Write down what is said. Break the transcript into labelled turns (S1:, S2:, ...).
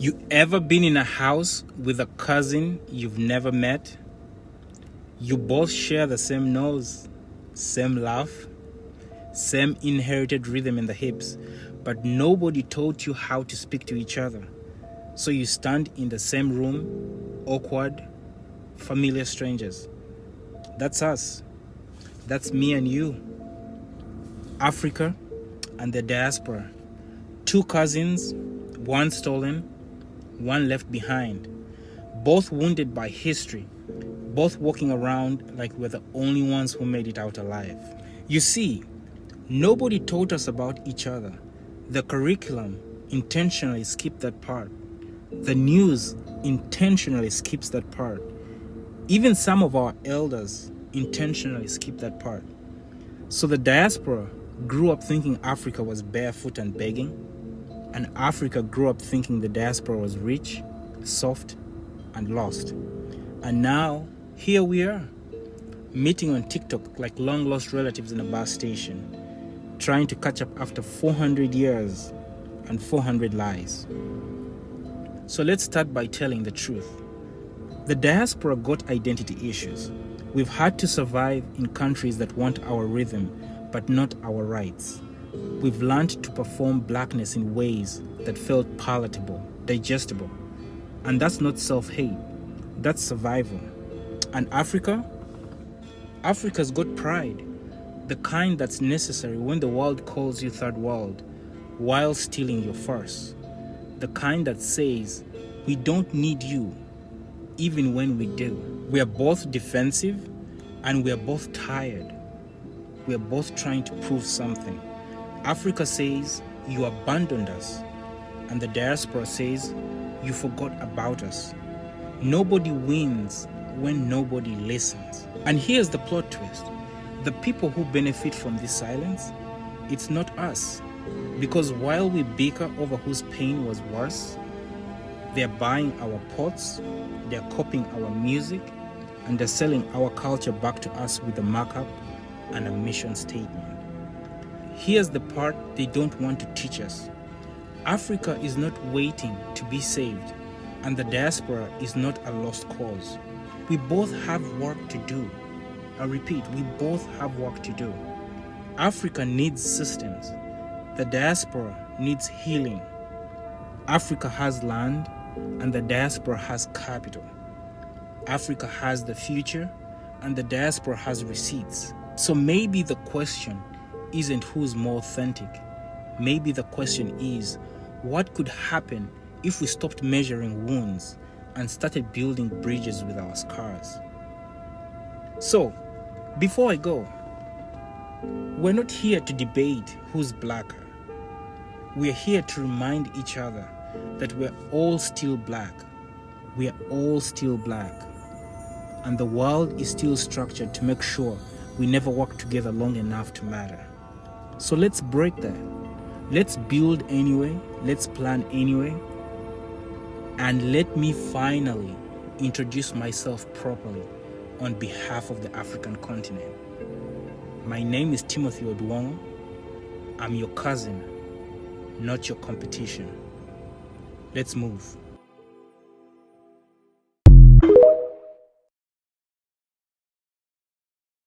S1: You ever been in a house with a cousin you've never met? You both share the same nose, same laugh, same inherited rhythm in the hips, but nobody taught you how to speak to each other. So you stand in the same room, awkward, familiar strangers. That's us. That's me and you. Africa and the diaspora. Two cousins, one stolen, one left behind. Both wounded by history. Both walking around like we're the only ones who made it out alive. You see, nobody taught us about each other. The curriculum intentionally skipped that part. The news intentionally skips that part. Even some of our elders intentionally skip that part. So the diaspora grew up thinking Africa was barefoot and begging, and Africa grew up thinking the diaspora was rich, soft, and lost. And now, here we are, meeting on TikTok like long-lost relatives in a bus station, trying to catch up after 400 years and 400 lies. So let's start by telling the truth. The diaspora got identity issues. We've had to survive in countries that want our rhythm, but not our rights. We've learned to perform blackness in ways that felt palatable, digestible. And that's not self-hate, that's survival. And Africa? Africa's got pride, the kind that's necessary when the world calls you third world, while stealing your first. The kind that says, we don't need you, even when we do. We are both defensive and we are both tired. We are both trying to prove something. Africa says, you abandoned us. And the diaspora says, you forgot about us. Nobody wins when nobody listens. And here's the plot twist. The people who benefit from this silence, it's not us. Because while we bicker over whose pain was worse, they're buying our pots, they're copying our music, and they're selling our culture back to us with a markup and a mission statement. Here's the part they don't want to teach us. Africa is not waiting to be saved, and the diaspora is not a lost cause. We both have work to do. I repeat, we both have work to do. Africa needs systems. The diaspora needs healing. Africa has land, and the diaspora has capital. Africa has the future, and the diaspora has receipts. So maybe the question isn't who's more authentic. Maybe the question is, what could happen if we stopped measuring wounds and started building bridges with our scars? So, before I go, we're not here to debate who's blacker. We're here to remind each other that we're all still black. We're all still black. And the world is still structured to make sure we never work together long enough to matter. So let's break that. Let's build anyway. Let's plan anyway. And let me finally introduce myself properly on behalf of the African continent. My name is Timothy Odwongo. I'm your cousin, not your competition. Let's move.